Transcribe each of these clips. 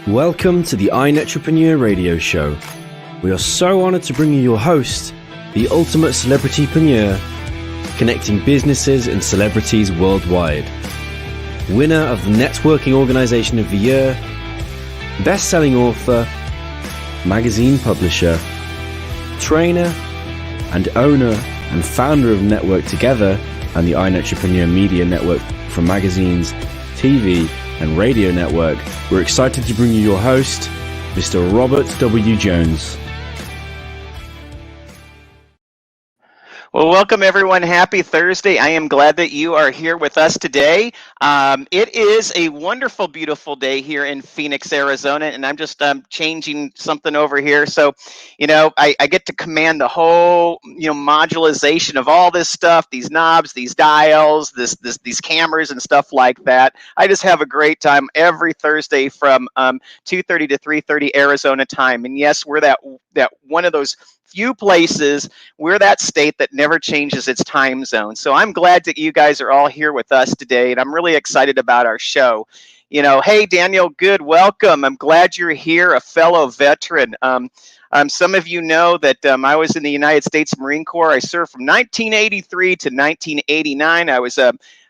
Welcome to the iNetrepreneur Radio Show. We are so honored to bring you your host, the ultimate celebritypreneur, connecting businesses and celebrities worldwide. Winner of the Networking Organization of the Year, best-selling author, magazine publisher, trainer, and owner and founder of Network Together and the iNetrepreneur Media Network from magazines, TV, and radio network. We're excited to bring you your host, Mr. Robert W. Jones. Well, welcome everyone. Happy Thursday. I am glad that you are here with us today. It is a wonderful, beautiful day here in Phoenix, Arizona, and I'm just changing something over here. So, I get to command the whole, modularization of all this stuff, these knobs, these dials, these cameras and stuff like that. I just have a great time every Thursday from 2:30 to 3:30 Arizona time. And yes, we're that one of those few places. We're that state that never changes its time zone. So I'm glad that you guys are all here with us today, and I'm really excited about our show. Hey, Daniel, good, welcome. I'm glad you're here, a fellow veteran. Some of you know that I was in the United States Marine Corps. I served from 1983 to 1989.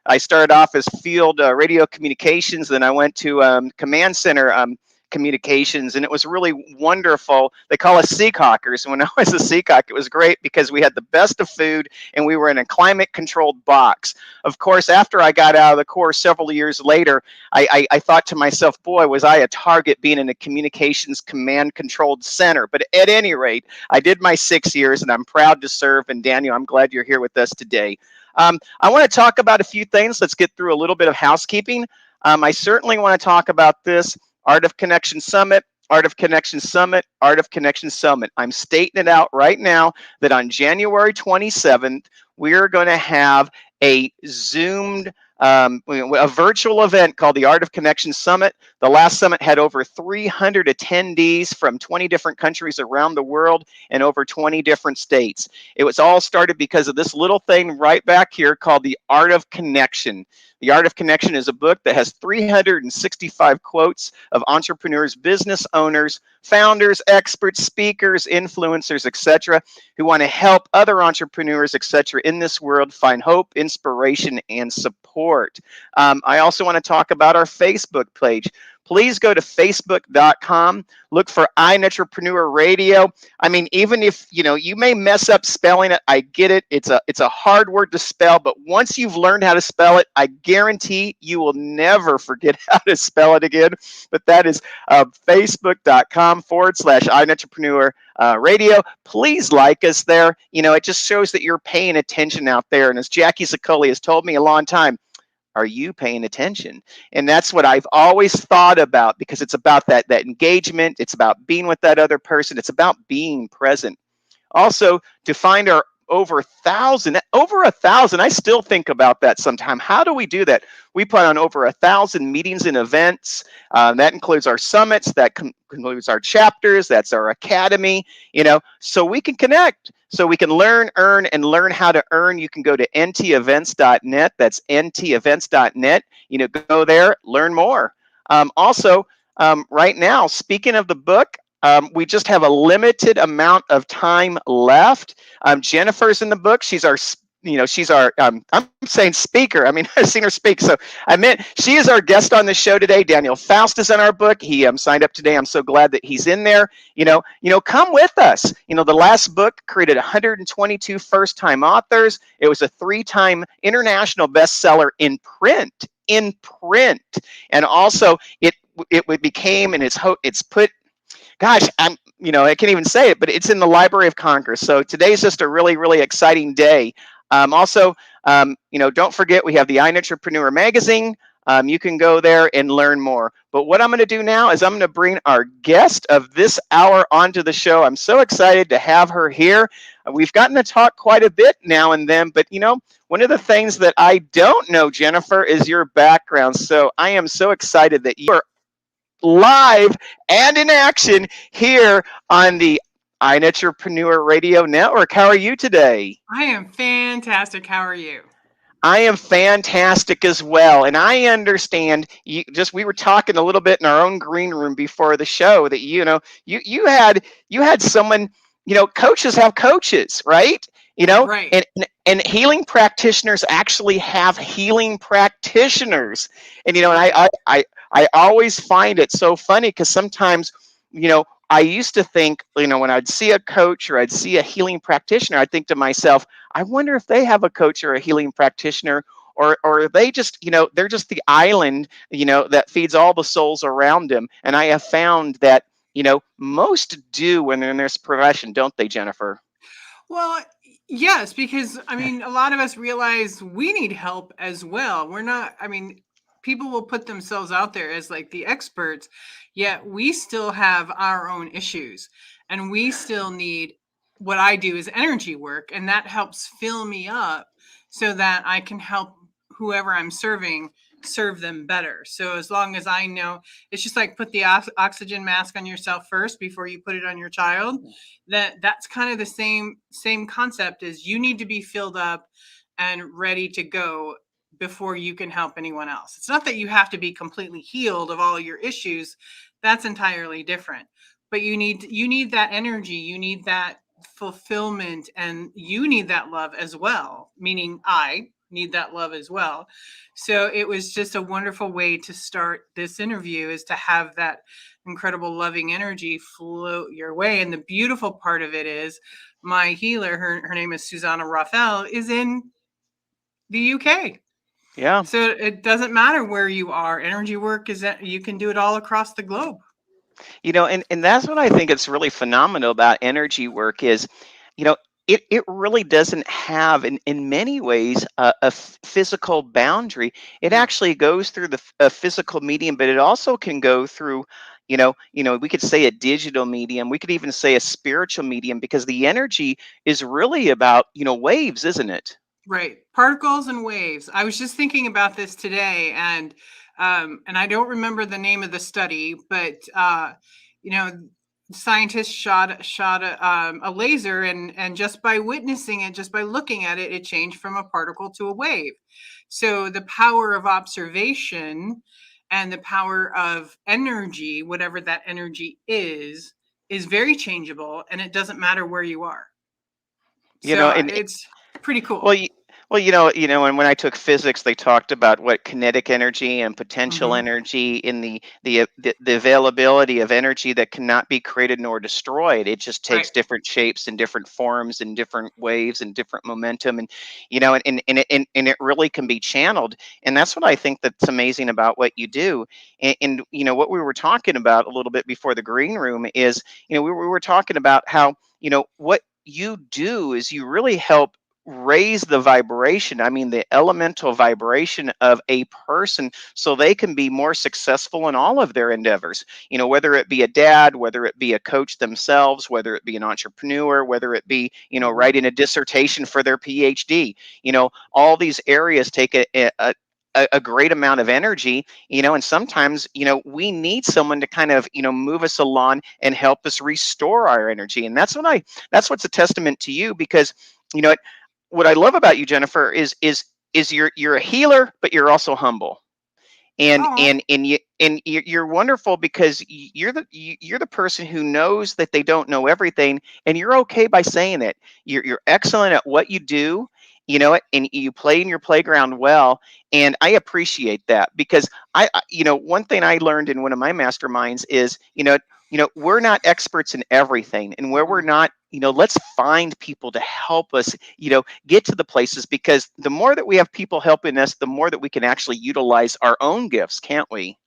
I started off as field radio communications, then I went to command center communications, and it was really wonderful. They call us Seacockers. When I was a Seacock, it was great because we had the best of food and we were in a climate-controlled box. Of course, after I got out of the Corps several years later, I thought to myself, boy, was I a target being in a communications command-controlled center. But at any rate, I did my 6 years, and I'm proud to serve. And Daniel, I'm glad you're here with us today. I want to talk about a few things. Let's get through a little bit of housekeeping. I certainly want to talk about this Art of Connection Summit, Art of Connection Summit, Art of Connection Summit. I'm stating it out right now that on January 27th, we're going to have a Zoomed, a virtual event called the Art of Connection Summit. The last summit had over 300 attendees from 20 different countries around the world and over 20 different states. It was all started because of this little thing right back here called the Art of Connection. The Art of Connection is a book that has 365 quotes of entrepreneurs, business owners, founders, experts, speakers, influencers, etc., who want to help other entrepreneurs, etc., in this world find hope, inspiration, and support. I also want to talk about our Facebook page. Please go to facebook.com, look for iNetrepreneur Radio. I mean, even if, you may mess up spelling it, I get it. It's a hard word to spell, but once you've learned how to spell it, I guarantee you will never forget how to spell it again. But that is facebook.com/iNetrepreneur Radio. Please like us there. It just shows that you're paying attention out there. And as Jackie Zaccoli has told me a long time, are you paying attention? And that's what I've always thought about, because it's about that engagement. It's about being with that other person. It's about being present. Also, to find our over 1,000, I still think about that sometime. How do we do that? We put on over 1,000 meetings and events. That includes our summits, that includes our chapters, that's our academy, so we can connect, so we can learn, earn, and learn how to earn. You can go to ntevents.net. That's ntevents.net. Go there, learn more. Right now, speaking of the book, we just have a limited amount of time left. Jennifer's in the book. She's our I'm saying speaker. I mean, I've seen her speak. So I meant she is our guest on the show today. Daniel Faust is in our book. He signed up today. I'm so glad that he's in there. Come with us. The last book created 122 first-time authors. It was a 3-time international bestseller in print. And also it became, and it's put, gosh, I can't even say it, but it's in the Library of Congress. So today's just a really, really exciting day. Don't forget, we have the iNetrepreneur magazine. You can go there and learn more. But what I'm going to do now is I'm going to bring our guest of this hour onto the show. I'm so excited to have her here. We've gotten to talk quite a bit now and then, but one of the things that I don't know, Jennifer, is your background. So I am so excited that you are live and in action here on the iNetrepreneur Radio Network. How are you today? I am fantastic. How are you? I am fantastic as well, and I understand. We were talking a little bit in our own green room before the show that you had someone. Coaches have coaches, right? Right. And healing practitioners actually have healing practitioners, and Right. I always find it so funny because sometimes I used to think, when I'd see a coach or I'd see a healing practitioner, I'd think to myself, I wonder if they have a coach or a healing practitioner, or are they just, they're just the island, that feeds all the souls around them. And I have found that, most do when they're in this profession, don't they, Jennifer? Well, yes, because I mean, a lot of us realize we need help as well. We're not, I mean, people will put themselves out there as like the experts, yet we still have our own issues and we still need what I do is energy work, and that helps fill me up so that I can help whoever I'm serving serve them better. So as long as I know, it's just like put the oxygen mask on yourself first before you put it on your child. That's kind of the same concept, is you need to be filled up and ready to go before you can help anyone else. It's not that you have to be completely healed of all your issues. That's entirely different. But you need that energy, you need that fulfillment, and you need that love as well, meaning I need that love as well. So it was just a wonderful way to start this interview, is to have that incredible loving energy float your way. And the beautiful part of it is my healer, her name is Susanna Raphael, is in the UK. Yeah. So it doesn't matter where you are. Energy work is that you can do it all across the globe. And that's what I think it's really phenomenal about energy work is, you know, it really doesn't have, in many ways, a physical boundary. It No. actually goes through a physical medium, but it also can go through, we could say a digital medium. We could even say a spiritual medium, because the energy is really about, waves, isn't it? Right. Particles and waves. I was just thinking about this today, and I don't remember the name of the study, but you know, scientists shot a laser, and just by witnessing it, just by looking at it, it changed from a particle to a wave. So the power of observation and the power of energy, whatever that energy is very changeable, and it doesn't matter where you are. So And it's pretty Well, cool. and when I took physics, they talked about what kinetic energy and potential Hmm. energy in the availability of energy that cannot be created nor destroyed. It just Right. takes different shapes and different forms and different waves and different momentum, and it really can be channeled. And that's what I think that's amazing about what you do. And what we were talking about a little bit before the green room is, we were talking about how, what you do is you really help raise the vibration, I mean the elemental vibration of a person, so they can be more successful in all of their endeavors, whether it be a dad, whether it be a coach themselves, whether it be an entrepreneur, whether it be, Hmm. writing a dissertation for their PhD. All these areas take a great amount of energy, and sometimes, we need someone to kind of, move us along and help us restore our energy. And that's what's a testament to you, because, you know what I love about you, Jennifer, is you're a healer, but you're also humble, Oh, and you're wonderful, because you're the person who knows that they don't know everything, and you're okay by saying it. You're excellent at what you do, and you play in your playground well, and I appreciate that, because one thing I learned in one of my masterminds is, we're not experts in everything, and where we're mm-mm. not, let's find people to help us, get to the places, because the more that we have people helping us, the more that we can actually utilize our own gifts, can't we?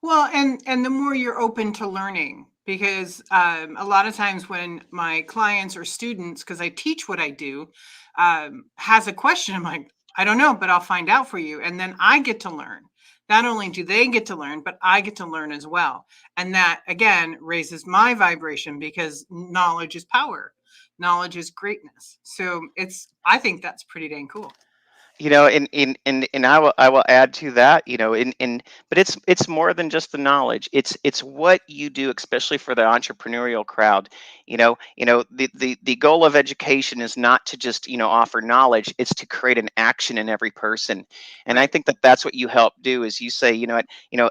Well, and the more you're open to learning, because a lot of times when my clients or students, because I teach what I do, has a question, I'm like, I don't know, but I'll find out for you, and then I get to learn. Not only do they get to learn, but I get to learn as well, and that again raises my vibration, because knowledge is power, knowledge is greatness. So I think that's pretty dang cool. And I will add to that, but it's more than just the knowledge. It's what you do, especially for the entrepreneurial crowd. The goal of education is not to just offer knowledge. It's to create an action in every person. And I Right. think that that's what you help do. Is you say,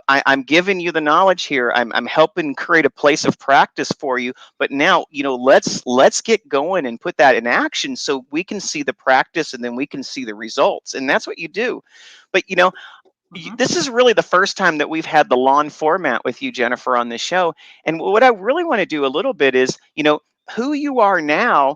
I'm giving you the knowledge here. I'm helping create a place of practice for you. But now, let's get going and put that in action so we can see the practice and then we can see the results. And that's what you do. But Hmm. this is really the first time that we've had the lawn format with you, Jennifer, on this show. And what I really want to do a little bit is, who you are now,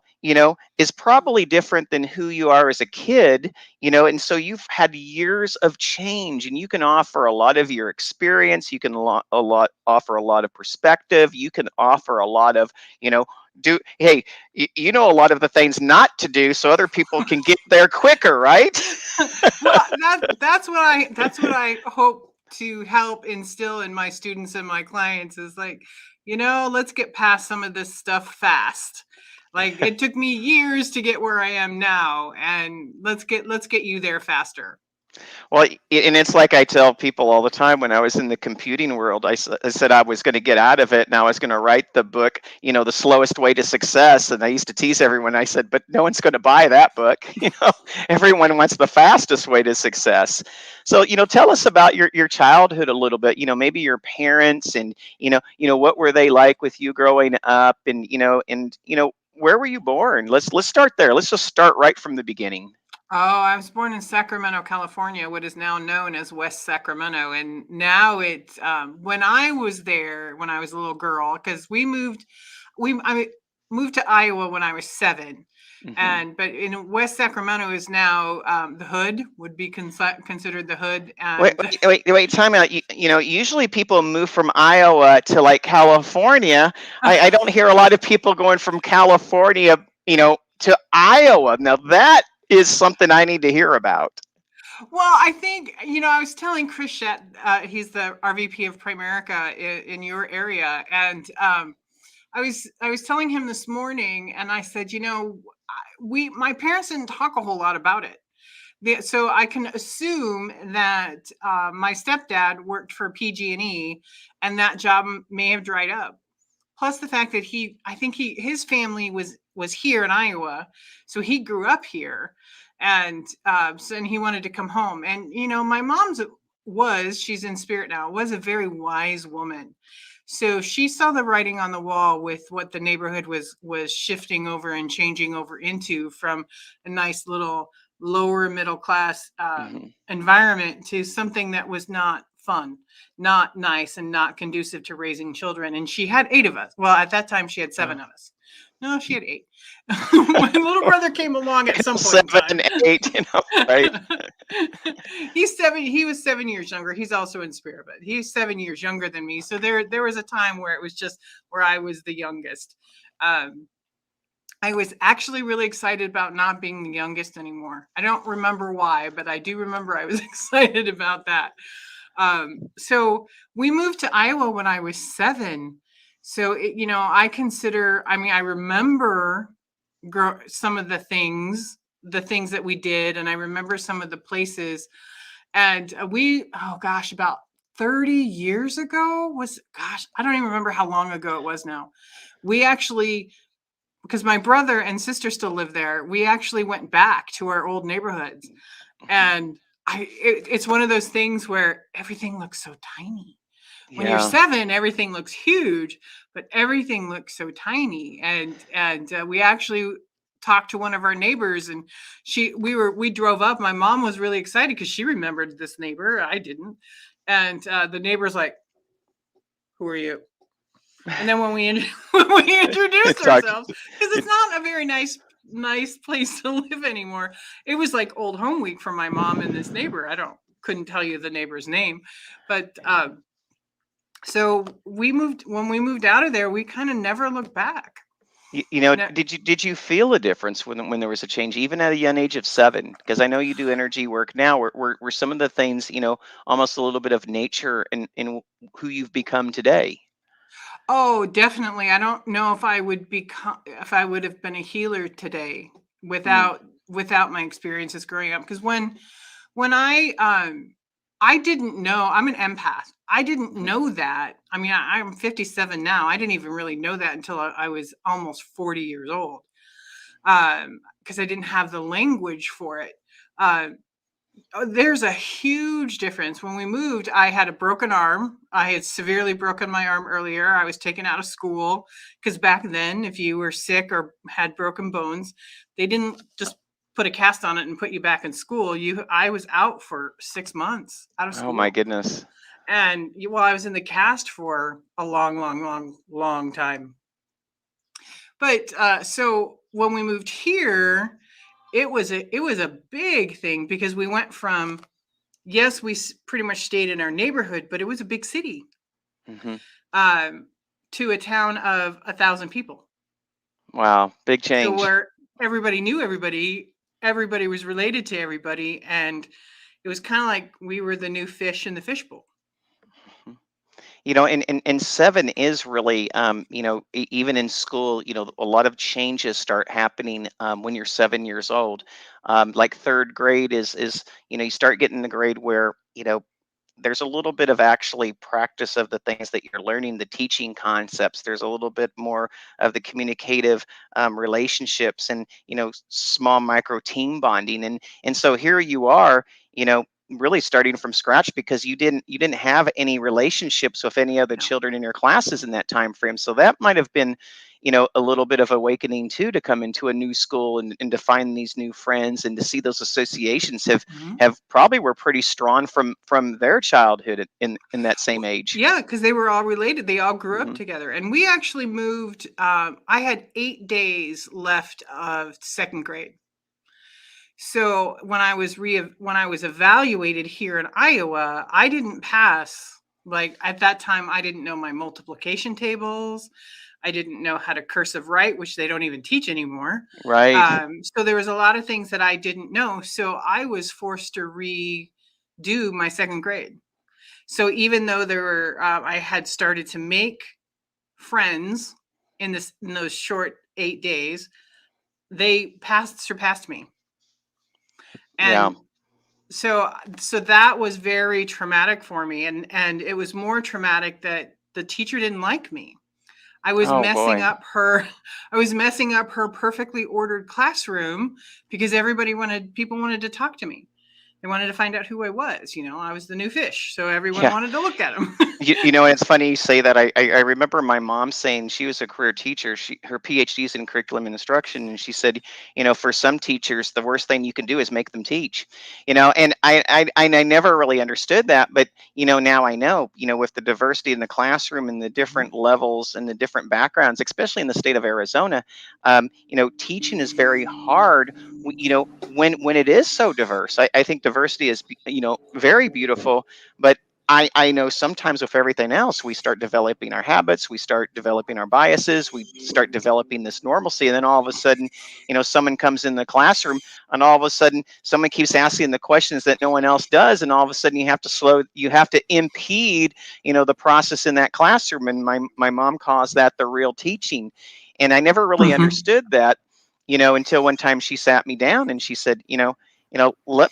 is probably different than who you are as a kid, and so you've had years of change, and you can offer a lot of your experience. You can offer a lot of perspective. You can offer a lot of, do hey, a lot of the things not to do so other people can get there quicker, right? Well, that's what I hope to help instill in my students and my clients is like, let's get past some of this stuff fast. Like it took me years to get where I am now, and let's get you there faster. Well, and it's like I tell people all the time when I was in the computing world, I said I was going to get out of it and I was going to write the book, The Slowest Way to Success. And I used to tease everyone. I said, but no one's going to buy that book. Everyone wants the fastest way to success. So, tell us about your childhood a little bit, maybe your parents and, what were they like with you growing up and where were you born? Let's start there. Let's just start right from the beginning. Oh, I was born in Sacramento, California, what is now known as West Sacramento. And now it's when I was there when I was a little girl, because I moved to Iowa when I was 7. Hmm. But in West Sacramento is now the hood would be considered the hood. Wait, And wait, wait, wait, time out. Usually people move from Iowa to like California. I don't hear a lot of people going from California, to Iowa. Now that is something I need to hear about. well, I think, I was telling Chris Shet, he's the RVP of Primerica in your area. And I was telling him this morning, and I said, my parents didn't talk a whole lot about it. So I can assume that my stepdad worked for PG&E, and that job may have dried up. Plus the fact that I think his family was here in Iowa, so he grew up here, and and he wanted to come home. And my mom's she's in spirit now, was a very wise woman. So she saw the writing on the wall with what the neighborhood was shifting over and changing over into, from a nice little lower middle class Hmm. environment to something that was not fun, not nice, and not conducive to raising children. And she had 8 of us. Well, at that time she had 7 Oh. of us. No, she had 8. My little brother came along at some point in time. 7, 8, right? He was 7 years younger. He's also in spirit, but he's 7 years younger than me. So there was a time where it was just where I was the youngest. Um, I was actually really excited about not being the youngest anymore. I don't remember why, but I do remember I was excited about that. So we moved to Iowa when I was 7. So I remember some of the things that we did, and I remember some of the places. And oh gosh, about 30 years ago I don't even remember how long ago it was now. We actually, because my brother and sister still live there, we actually went back to our old neighborhoods. Mhm. And it's one of those things where everything looks so tiny. When you're Yeah. 7, everything looks huge, but everything looks so tiny. And we actually talked to one of our neighbors, and we drove up. My mom was really excited because she remembered this neighbor. I didn't. And the neighbor's like, "Who are you?" And then when we when we introduced Talk. ourselves, because it's not a very nice place to live anymore. It was like old home week for my mom and this neighbor. I don't couldn't tell you the neighbor's name, but so when we moved out of there, we kind of never looked back. No, Did you feel a difference when there was a change, even at a young age of 7? Because I know you do energy work now. Were some of the things, almost a little bit of nature in who you've become today? oh, definitely. I don't know if I would have been a healer today Mm. without without my experiences growing up. Because when I didn't know, I'm an empath. I didn't know that. I mean, I'm 57 now. I didn't even really know that until I was almost 40 years old, because I didn't have the language for it. There's a huge difference. When we moved, I had a broken arm. I had severely broken my arm earlier. I was taken out of school because back then, if you were sick or had broken bones, they didn't just put a cast on it and put you back in school. I was out for 6 months out of school. Oh my goodness. And well, I was in the cast for a long time. But so when we moved here, it was a big thing because we went from, yes, we pretty much stayed in our neighborhood, but it was a big city, to a town of 1,000 people. Wow, big So change. where everybody knew everybody was related to everybody, and it was kind of like we were the new fish in the fishbowl. And 7 is really, even in school, a lot of changes start happening when you're 7 years old. Like third grade is, you start getting the grade where, there's a little bit of actually practice of the things that you're learning, the teaching concepts. There's a little bit more of the communicative relationships and, small micro team bonding. And so here you are, really starting from scratch because you didn't have any relationships with any other No. children in your classes in that time frame. So that might have been, a little bit of awakening too, to come into a new school and to find these new friends and to see those associations have probably were pretty strong from their childhood in that same age. Yeah, because they were all related. They all grew up together. And we actually moved. I had 8 days left of second grade. So when I was evaluated here in Iowa, I didn't pass. Like at that time, I didn't know my multiplication tables. I didn't know how to cursive write, which they don't even teach anymore. Right. So there was a lot of things that I didn't know. So I was forced to redo my second grade. So even though I had started to make friends in those short 8 days, they surpassed me. And so that was very traumatic for me. And it was more traumatic that the teacher didn't like me. I was messing up her perfectly ordered classroom because people wanted to talk to me. They wanted to find out who I was. I was the new fish. So everyone wanted to look at him. It's funny you say that. I remember my mom saying she was a career teacher. Her PhD is in curriculum instruction, and she said, for some teachers, the worst thing you can do is make them teach. And I never really understood that, but now I know. With the diversity in the classroom and the different levels and the different backgrounds, especially in the state of Arizona, teaching is very hard. When it is so diverse, I think diversity is very beautiful, but I know sometimes with everything else, we start developing our habits, we start developing our biases, we start developing this normalcy. And then all of a sudden, someone comes in the classroom and all of a sudden someone keeps asking the questions that no one else does. And all of a sudden you have to impede, the process in that classroom. And my mom calls that the real teaching. And I never really understood that, until one time she sat me down and she said, let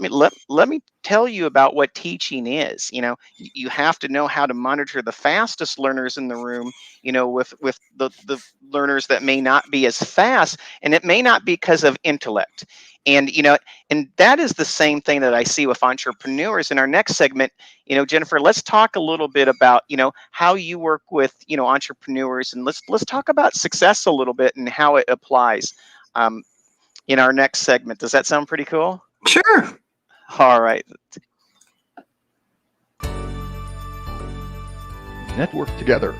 me tell you about what teaching is. You have to know how to monitor the fastest learners in the room, with the learners that may not be as fast, and it may not be because of intellect. And and that is the same thing that I see with entrepreneurs. In our next segment, Jennifer, let's talk a little bit about how you work with entrepreneurs, and let's talk about success a little bit and how it applies in our next segment. Does that sound pretty cool? Sure. All right. Network together.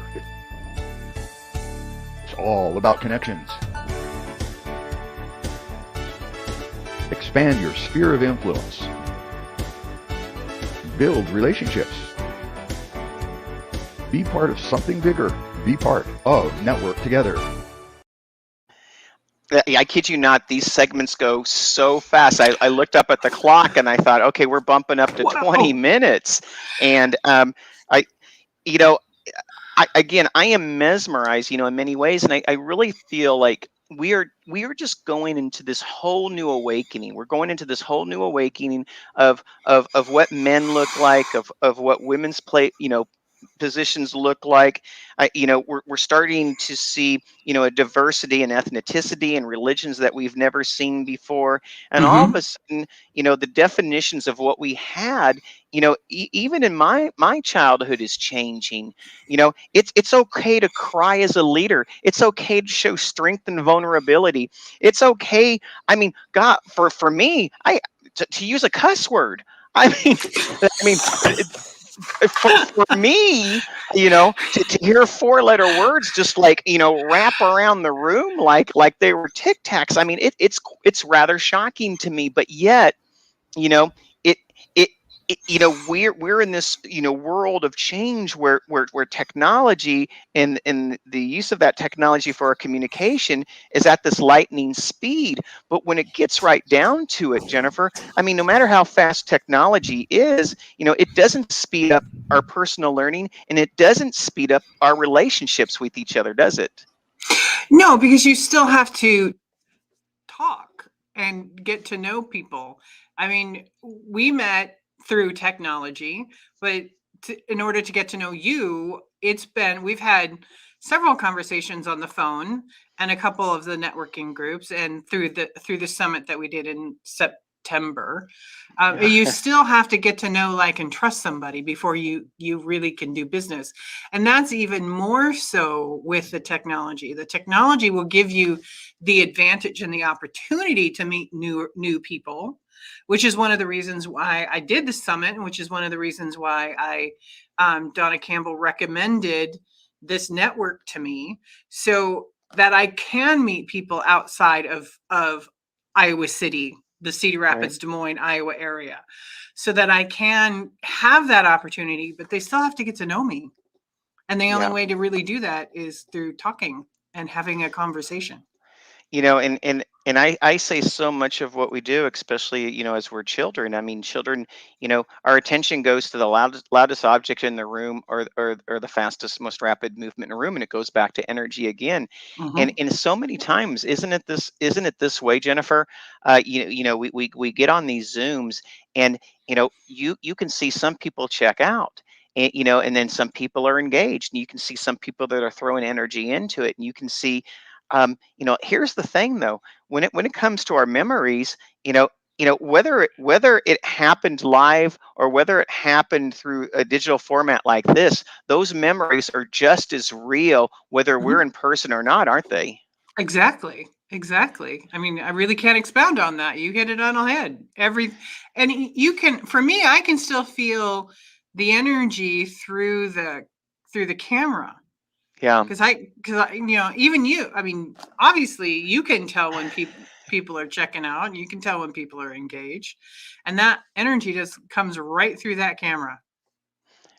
It's all about connections. Expand your sphere of influence. Build relationships. Be part of something bigger. Be part of Network Together. I kid you not, these segments go so fast. I looked up at the clock and I thought, okay, we're bumping up to 20 minutes. And I am mesmerized, in many ways. And I really feel like, we are just going into this whole new awakening. We're going into this whole new awakening of what men look like, of what women's play, positions look like. We're starting to see, a diversity in ethnicity and religions that we've never seen before. And all of Mm-hmm. a sudden, the definitions of what we had, even in my childhood is changing. It's okay to cry as a leader. It's okay to show strength and vulnerability. It's okay. I mean, God, for me, to use a cuss word. I mean, I mean, for me, to hear four-letter words just like, wrap around the room like they were Tic Tacs. I mean, it's rather shocking to me, but yet, you know it it, we're in this, world of change where technology and the use of that technology for our communication is at this lightning speed. But when it gets right down to it, Jennifer, I mean, no matter how fast technology is, it doesn't speed up our personal learning, and it doesn't speed up our relationships with each other, does it? No, because you still have to talk and get to know people. I mean, we met through technology, but in order to get to know you, we've had several conversations on the phone and a couple of the networking groups, and through the summit that we did in September. You still have to get to know, like, and trust somebody before you really can do business. And that's even more so with the technology. The technology will give you the advantage and the opportunity to meet new people, which is one of the reasons why I did the summit, and which is one of the reasons why Donna Campbell recommended this network to me, so that I can meet people outside of Iowa City, the Cedar Right. Rapids, Des Moines, Iowa area, so that I can have that opportunity, but they still have to get to know me. And the only Yeah. way to really do that is through talking and having a conversation. And I say so much of what we do, especially, as we're children. I mean, children, our attention goes to the loudest object in the room, or the fastest, most rapid movement in the room, and it goes back to energy again. And Mm-hmm. so many times, isn't it this way, Jennifer? We get on these Zooms, and you can see some people check out. And then some people are engaged, and you can see some people that are throwing energy into it, and you can see, here's the thing though, when it comes to our memories, whether it happened live or whether it happened through a digital format like this, those memories are just as real whether we're Mm-hmm. in person or not, aren't they? Exactly. Exactly. I mean, I really can't expound on that. You hit it on the head. And you can, for me, I can still feel the energy through the camera. Yeah. Because even you, I mean, obviously you can tell when people are checking out, and you can tell when people are engaged, and that energy just comes right through that camera.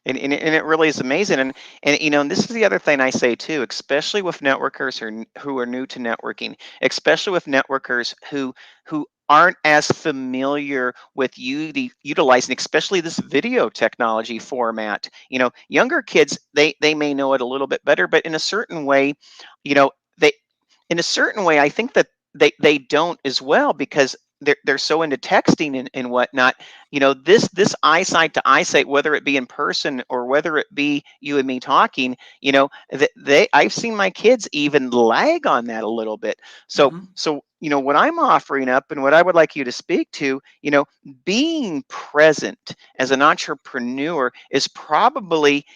And it really is amazing. And this is the other thing I say too, especially with networkers who are new to networking, especially with networkers who aren't as familiar with utilizing, especially this video technology format. Younger kids, they may know it a little bit better, but in a certain way, they in a certain way, I think that they don't as well, because they're so into texting and whatnot. This eyesight to eyesight, whether it be in person or whether it be you and me talking, I've seen my kids even lag on that a little bit. So Hmm. so what I'm offering up and what I would like you to speak to, being present as an entrepreneur is probably,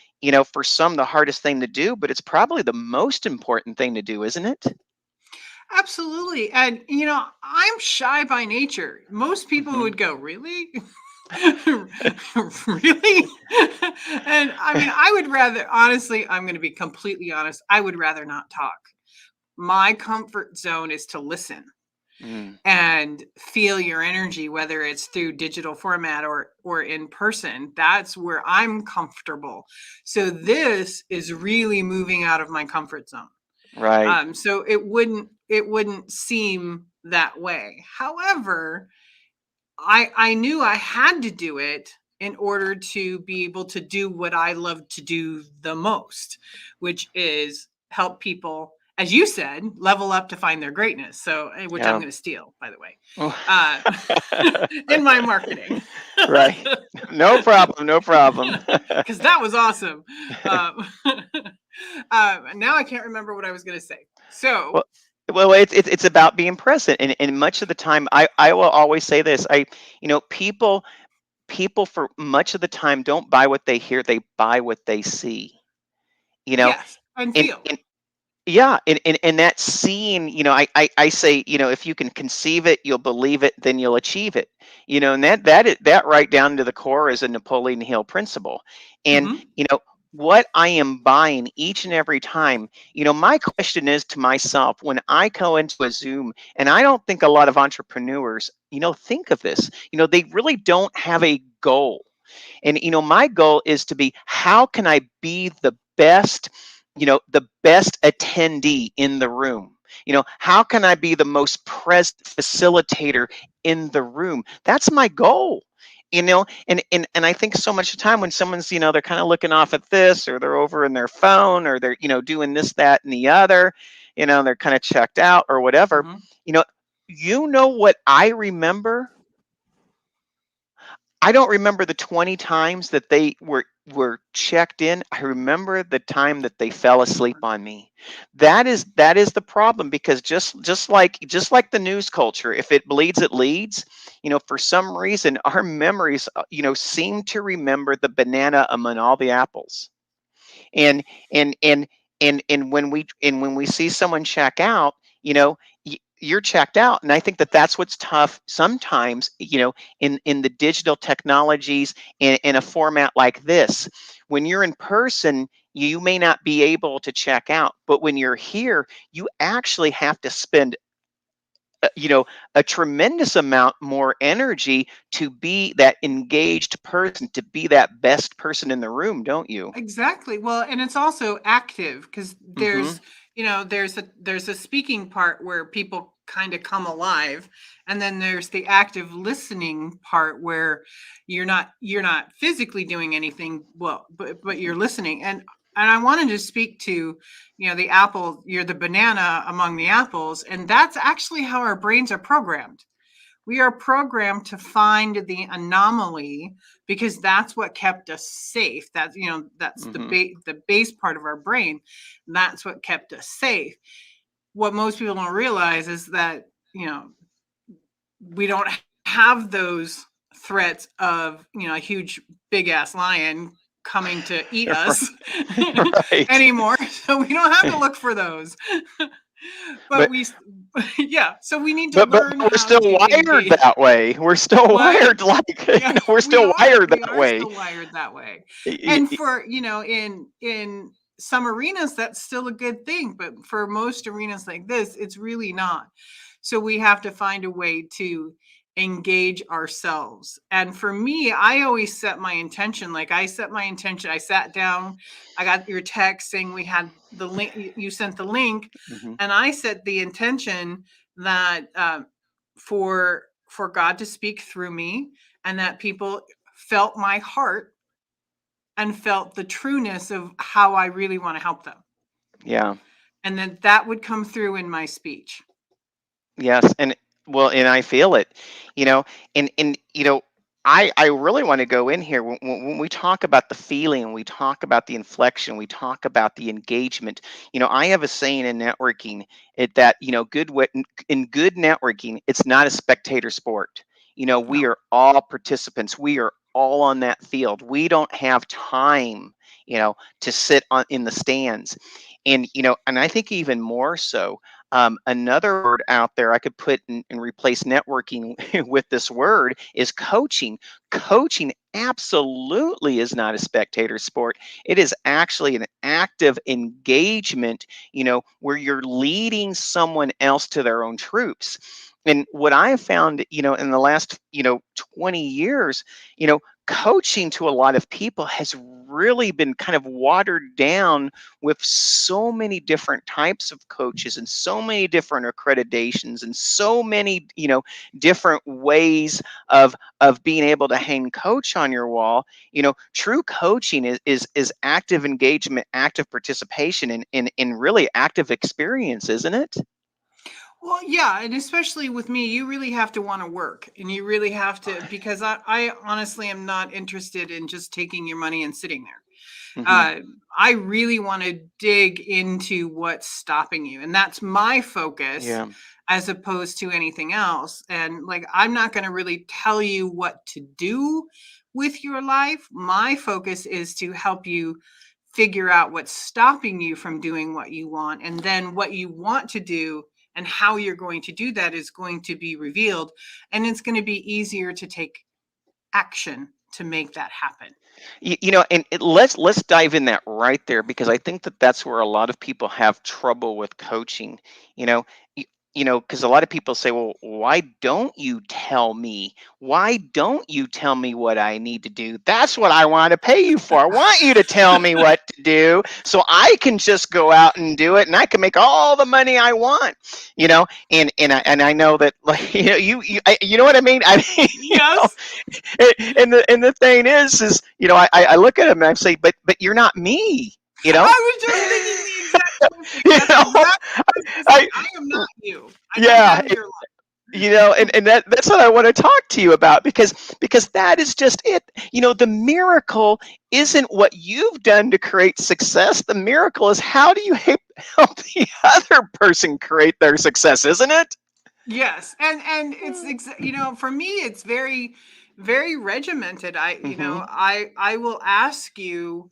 for some, the hardest thing to do, but it's probably the most important thing to do, isn't it? Absolutely. And I'm shy by nature. Most people Hmm. would go, "Really?" Really? And I mean, I would rather, honestly, I'm going to be completely honest, I would rather not talk. My comfort zone is to listen Mm, and feel your energy, whether it's through digital format or in person. That's where I'm comfortable. So this is really moving out of my comfort zone. right. So it wouldn't seem that way. However, I knew I had to do it in order to be able to do what I love to do the most, which is help people as you said, level up to find their greatness. So, which I'm Yeah. going to steal, by the way, Oh. in my marketing. Right. No problem. No problem. Because that was awesome. Now I can't remember what I was going to say. So, Well, it's about being present, and much of the time, I will always say this. People for much of the time don't buy what they hear; they buy what they see. You know, yes, and and feel. and yeah, and that seeing, I say, if you can conceive it, you'll believe it, then you'll achieve it. And that right down to the core is a Napoleon Hill principle. And Mhm. what I am buying each and every time, my question is to myself when I go into a Zoom, and I don't think a lot of entrepreneurs, think of this, they really don't have a goal. And my goal is to be, how can I be the best attendee in the room? How can I be the most present facilitator in the room? That's my goal. And I think so much of the time when someone's, they're kind of looking off at this, or they're over in their phone, or they're, doing this, that, and the other, they're kind of checked out or whatever. Mhm. you know what I remember? I don't remember the 20 times that they were checked in. I remember the time that they fell asleep on me. That is the problem, because just like the news culture, if it bleeds, it leads. For some reason, our memories, seem to remember the banana among all the apples. And and and and when we see someone check out, you're checked out. And I think that that's what's tough sometimes, in the digital technologies, in a format like this. When you're in person, you may not be able to check out, but when you're here, you actually have to spend a tremendous amount more energy to be that engaged person, to be that best person in the room, don't you? Exactly. Well, and it's also active because Hmm. there's a speaking part where people kind of come alive, and then there's the active listening part where you're not physically doing anything, well, but you're listening. And I wanted to speak to, the apple, you're the banana among the apples, and that's actually how our brains are programmed. We are programmed to find the anomaly because that's what kept us safe. That's the Hmm. base part of our brain. That's what kept us safe. What most people don't realize is that, we don't have those threats of, a huge big ass lion coming to eat us Right. anymore. So we don't have to look for those. But But yeah, so we need to but learn we're how still to wired engage. that way. We're still What? wired like, Yeah, we're we still are. wired We that are way. still wired that way. Y- And y- for, in some arenas, that's still a good thing. But for most arenas like this, it's really not. So we have to find a way to engage ourselves. And for me, I always set my intention. Like I set my intention. I sat down, I got your text saying we had the link, you sent the link, Mhm. and I set the intention that for God to speak through me, and that people felt my heart and felt the trueness of how I really want to help them. Yeah. And then that would come through in my speech. Yes, and I feel it, you know, and I really want to go in here when we talk about the feeling, we talk about the inflection, we talk about the engagement. I have a saying in networking, that in good networking, it's not a spectator sport. We No. are all participants. We are all on that field. We don't have time, to sit on in the stands, and I think even more so. Another word out there I could put and replace networking with this word is coaching. Coaching absolutely is not a spectator sport. It is actually an active engagement, where you're leading someone else to their own troops. And what I have found, in the last, 20 years, coaching to a lot of people has really been kind of watered down with so many different types of coaches and so many different accreditations and so many, different ways of being able to hang coach on your wall. True coaching is active engagement, active participation in really active experience, isn't it? Well, yeah, and especially with me, you really have to want to work, and you really have to, because I honestly am not interested in just taking your money and sitting there. Hmm. I really want to dig into what's stopping you, and that's my focus Yeah. as opposed to anything else. And like, I'm not going to really tell you what to do with your life. My focus is to help you figure out what's stopping you from doing what you want, and then what you want to do and how you're going to do that is going to be revealed, and it's going to be easier to take action to make that happen. Let's dive in that right there, because I think that that's where a lot of people have trouble with coaching. You know, because a lot of people say, "Well, why don't you tell me? Why don't you tell me what I need to do? That's what I want to pay you for. I want you to tell me what to do, so I can just go out and do it, and I can make all the money I want." And I know that, like, you know what I mean. I mean, Yes. and the thing is, I look at him and I say, but you're not me, you know. I was just thinking the exact same thing. you That's know, exactly what I was going to say. I I am not you. I don't yeah, have your life. and that's what I want to talk to you about, because that is just it. The miracle isn't what you've done to create success. The miracle is, how do you help the other person create their success, isn't it? Yes, and it's for me, it's very, very regimented. Hmm. I will ask you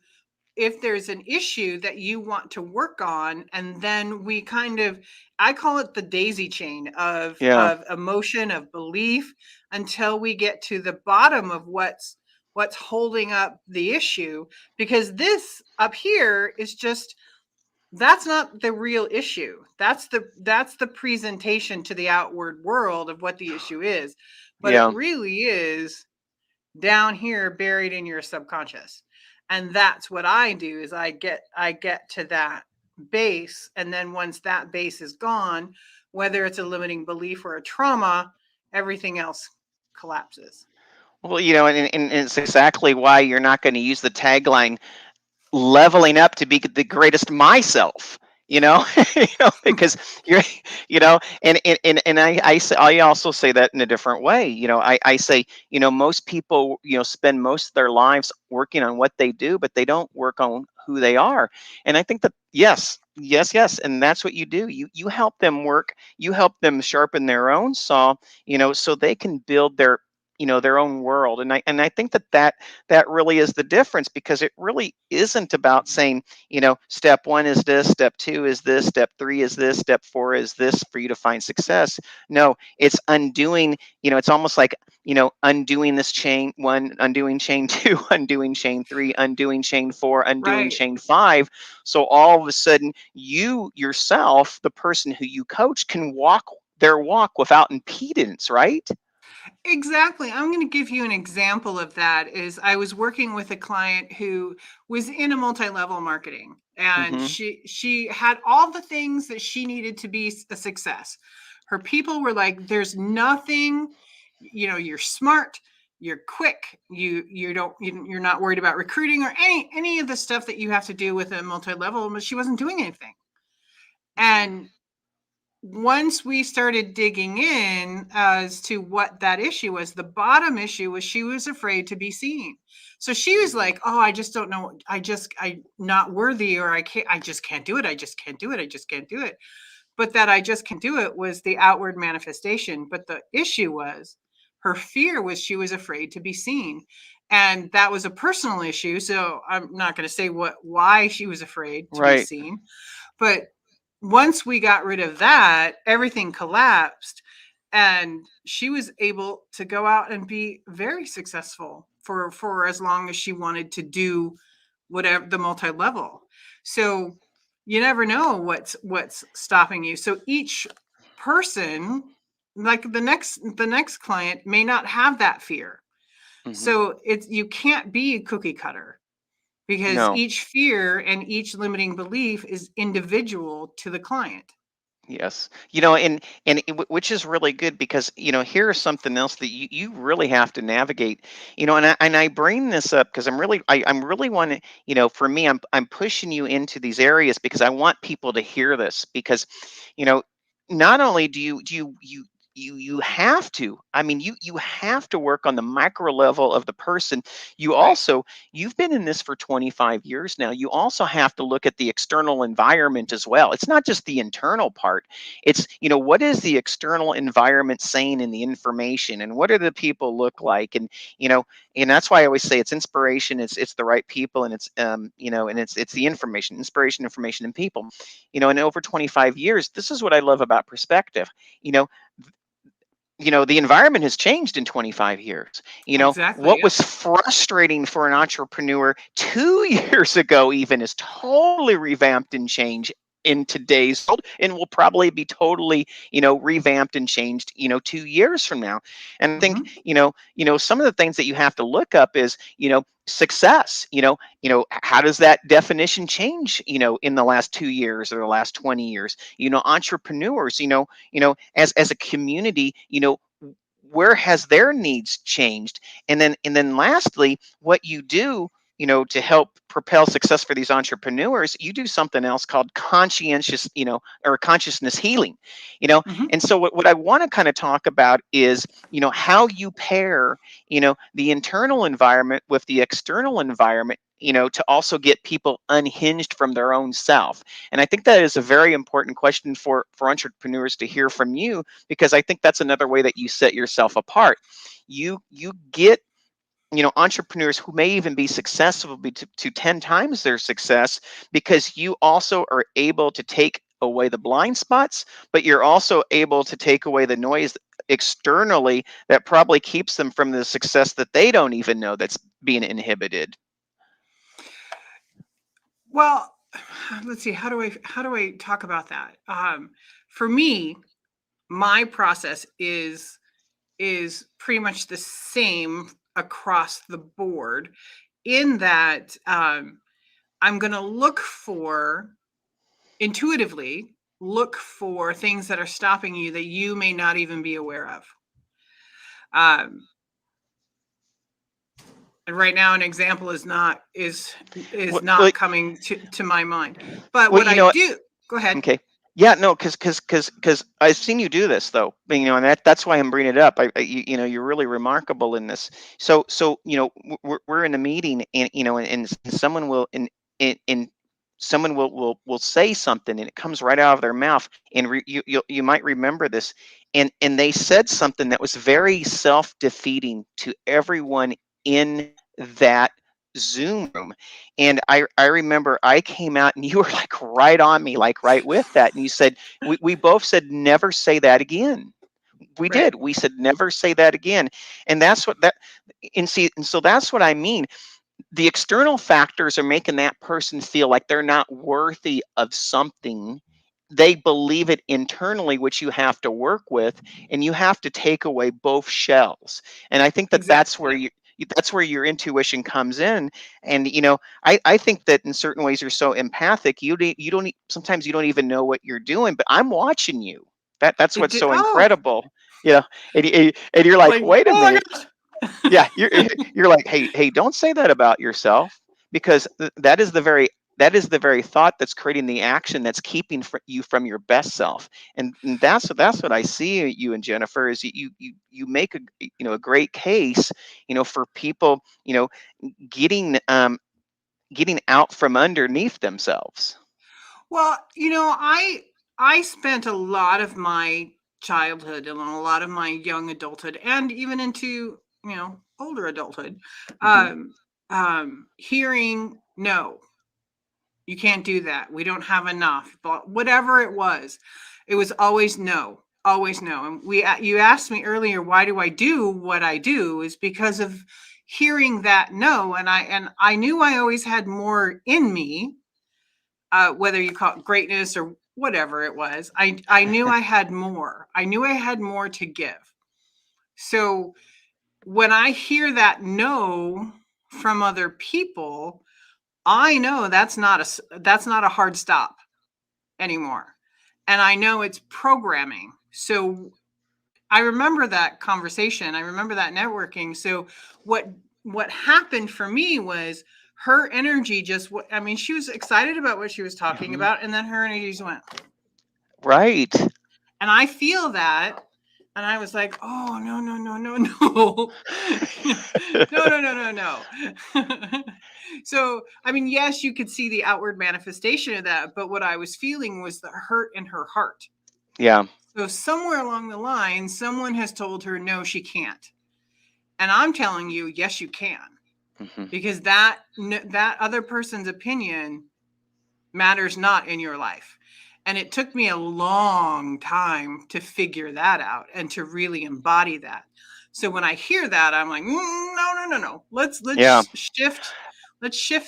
if there's an issue that you want to work on, and then we kind of, I call it the daisy chain of Yeah. emotion, of belief, until we get to the bottom of what's holding up the issue, because this up here is just, that's not the real issue. That's the presentation to the outward world of what the issue is, but it Yeah. really is down here buried in your subconscious. And that's what I do, is I get to that base, and then once that base is gone, whether it's a limiting belief or a trauma, everything else collapses. Well, and it's exactly why you're not going to use the tagline leveling up to be the greatest myself. Because you're, I also say that in a different way. I say, most people, spend most of their lives working on what they do, but they don't work on who they are. And I think that, yes, yes, yes, and that's what you do. You help them work. You help them sharpen their own saw, so they can build their own world. And I think that really is the difference, because it really isn't about saying, step one is this, step two is this, step three is this, step four is this for you to find success. No, it's undoing. It's almost like, undoing this chain one, undoing chain two, undoing chain three, undoing chain four, undoing Right. chain five. So all of a sudden, you yourself, the person who you coach, can walk their walk without impedance, right? Exactly. I'm going to give you an example of that. Is I was working with a client who was in a multi-level marketing, and Hmm. she had all the things that she needed to be a success. Her people were like, there's nothing, you're smart, you're quick, you're not worried about recruiting or any of the stuff that you have to do with a multi-level, but she wasn't doing anything. Yeah. And once we started digging in as to what that issue was, the bottom issue was she was afraid to be seen. So she was Mhm. like, oh, I just don't know. I'm not worthy, or I just can't do it. I just can't do it. I just can't do it. But that I just can't do it was the outward manifestation. But the issue was, her fear was, she was afraid to be seen. And that was a personal issue. So I'm not going to say why she was afraid to be Right. seen. But once we got rid of that, everything collapsed, and she was able to go out and be very successful for as long as she wanted to do whatever the multi-level. So you never know what's stopping you. So each person, like the next client, may not have that fear, Hmm. So you can't be a cookie cutter, because No. each fear and each limiting belief is individual to the client. Yes. Which is really good because, here's something else that you really have to navigate. And I bring this up because I'm really want to, for me, I'm pushing you into these areas because I want people to hear this because, you know, not only do you have to, I mean, you have to work on the micro level of the person. You Right. also, you've been in this for 25 years now. You also have to look at the external environment as well. It's not just the internal part. It's, what is the external environment saying in the information, and what do the people look like? You know, and that's why I always say it's inspiration, it's the right people, and it's the inspiration, and people. In over 25 years, this is what I love about perspective. You know, the environment has changed in 25 years. Exactly. What Yep. was frustrating for an entrepreneur 2 years ago even is totally revamped and changed in today's world, and will probably be totally, revamped and changed, 2 years from now. And I think, Hmm. some of the things that you have to look up is, success. How does that definition change, in the last 2 years or the last 20 years? Entrepreneurs, as a community, where has their needs changed? And then lastly, what you do, to help propel success for these entrepreneurs, you do something else called conscientious, or consciousness healing. you know Hmm. and so what I want to kind of talk about is, how you pair, the internal environment with the external environment, to also get people unhinged from their own self. And I think that is a very important question for entrepreneurs to hear from you, because I think that's another way that you set yourself apart. You get, entrepreneurs who may even be successful to 10 times their success, because you also are able to take away the blind spots, but you're also able to take away the noise externally that probably keeps them from the success that they don't even know that's being inhibited. Well, let's see. How do I talk about that? For me, my process is pretty much the same across the board, in that I'm going to intuitively look for things that are stopping you that you may not even be aware of. Um, and right now, an example is Well, not coming to my mind. But well, what I do, go ahead. okay. Yeah, no, because I've seen you do this though, and that's why I'm bringing it up. You're really remarkable in this. So we're in a meeting, and someone will and someone will say something, and it comes right out of their mouth, and you might remember this, and they said something that was very self-defeating to everyone in that Zoom room. And I remember I came out and you were like right on me, like right with that. And you said, we both said, never say that again. We Right. did. We said, never say that again. And that's what that, and so that's what I mean. The external factors are making that person feel like they're not worthy of something. They believe it internally, which you have to work with, and you have to take away both shells. And I think that that's Exactly. where Yep. that's where your intuition comes in. And I think that in certain ways you're so empathic, you don't sometimes you don't even know what you're doing, but I'm watching you. That's what's so Oh, incredible. you know and you're like, like, wait a oh my minute. gosh. Yeah, you're like, hey, don't say that about yourself, because that is the very thought that's creating the action that's keeping you from your best self. And that's what I see you and Jennifer is you make a great case, for people, getting getting out from underneath themselves. Well, I spent a lot of my childhood and a lot of my young adulthood, and even into, older adulthood, Hmm. um, hearing, no, you can't do that. We don't have enough. But whatever it was always no, always no. And you asked me earlier, why do I do what I do? Is because of hearing that no, and I knew I always had more in me, whether you call it greatness or whatever it was. I knew I had more. I knew I had more to give. So when I hear that no from other people, I know that's not a hard stop anymore. And I know it's programming. So I remember that conversation. I remember that networking. So what happened for me was her energy just, I mean, she was excited about what she was talking Mhm. about, and then her energy just went. Right. And I feel that. And I was like, oh, no, no, no, no, no. No, no, no, no, no. So, I mean, yes, you could see the outward manifestation of that, but what I was feeling was the hurt in her heart. Yeah. So somewhere along the line, someone has told her, no, she can't. And I'm telling you, yes, you can, Hmm. because that other person's opinion matters not in your life. And it took me a long time to figure that out and to really embody that. So when I hear that, I'm like, no, no, no, no. Let's Yeah. shift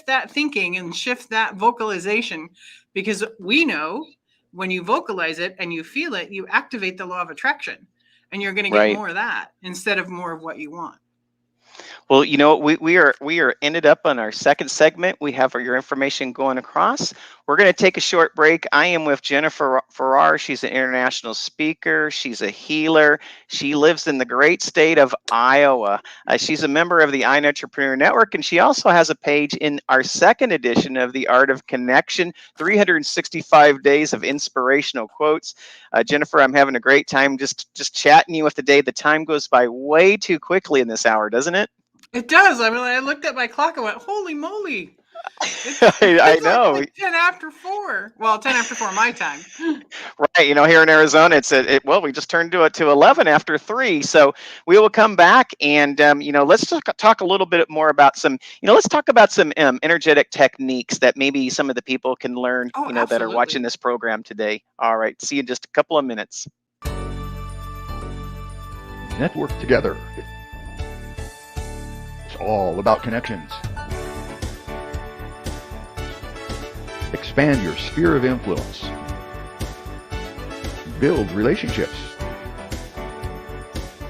that thinking and shift that vocalization, because we know when you vocalize it and you feel it, you activate the law of attraction, and you're going to get Right. more of that instead of more of what you want. Well, we are ended up on our second segment. We have your information going across. We're going to take a short break. I am with Jennifer Farrar. She's an international speaker. She's a healer. She lives in the great state of Iowa. She's a member of the iNetrepreneur Network, and she also has a page in our second edition of The Art of Connection, 365 Days of Inspirational Quotes. Jennifer, I'm having a great time just chatting you with the day. The time goes by way too quickly in this hour, doesn't it? It does. I mean, I looked at my clock and went, holy moly. I It's know. like 10 after 4. Well, 10 after 4 my time. Right. Here in Arizona, well, we just turned to 11 after 3. So we will come back and, let's talk a little bit more about let's talk about some energetic techniques that maybe some of the people can learn, Oh, that are watching absolutely. this program today. All right. See you in just a couple of minutes. Network together. It's all about connections. Expand your sphere of influence. Build relationships.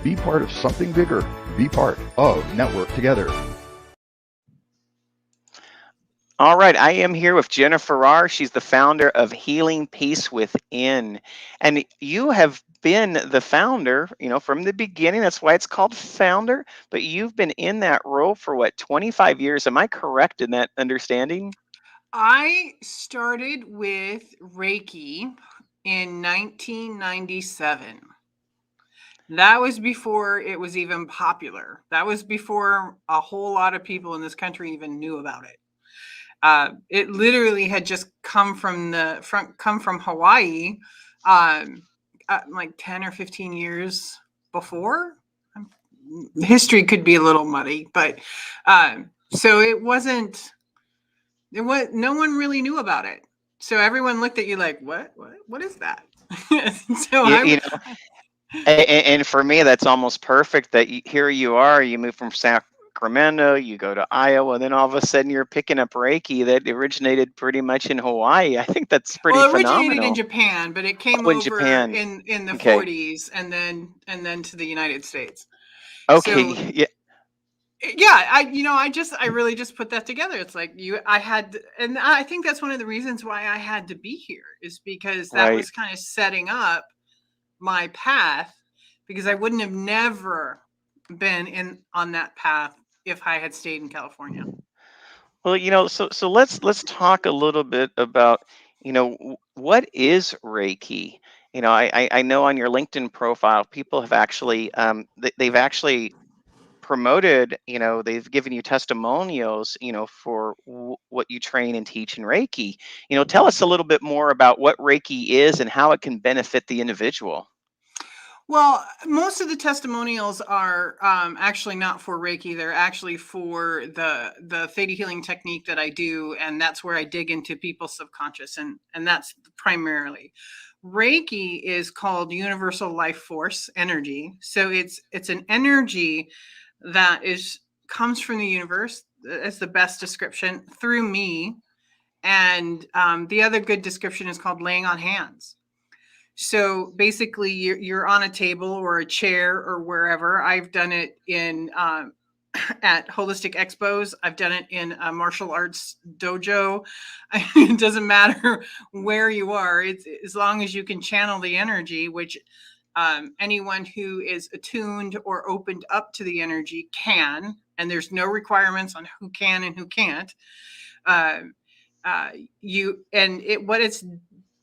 Be part of something bigger. Be part of Network Together. All right, I am here with Jennifer Farrar. She's the founder of Healing Peace Within. And you have been the founder, from the beginning. That's why it's called founder. But you've been in that role for 25 years? Am I correct in that understanding? I started with Reiki in 1997. That was before it was even popular. That was before a whole lot of people in this country even knew about it. It literally had just come from Hawaii, like 10 or 15 years before. History could be a little muddy, but so it wasn't. No one really knew about it. So everyone looked at you like, what is that? So You, you know, and for me, that's almost perfect that here you are, you move from Sacramento, you go to Iowa, and then all of a sudden you're picking up Reiki that originated pretty much in Hawaii. I think that's pretty Well, it originated in phenomenal. Japan, but it came Oh, in over Japan. in the Okay. 40s and then to the United States. Okay. So Yeah. yeah, I really just put that together. It's like and I think that's one of the reasons why I had to be here, is because that Right. was kind of setting up my path, because I wouldn't have never been on that path if I had stayed in California. Well, so let's talk a little bit about, what is Reiki? I know on your LinkedIn profile, people have actually they've actually promoted, they've given you testimonials, for what you train and teach in Reiki. Tell us a little bit more about what Reiki is and how it can benefit the individual. Well, most of the testimonials are actually not for Reiki. They're actually for the theta healing technique that I do, and that's where I dig into people's subconscious, and that's primarily. Reiki is called universal life force energy. So it's an energy that comes from the universe. It's the best description, through me. And the other good description is called laying on hands. So basically, you're on a table or a chair or wherever. I've done it in at holistic expos. I've done it in a martial arts dojo. It doesn't matter where you are. It's as long as you can channel the energy, which anyone who is attuned or opened up to the energy can. And there's no requirements on who can and who can't. What it's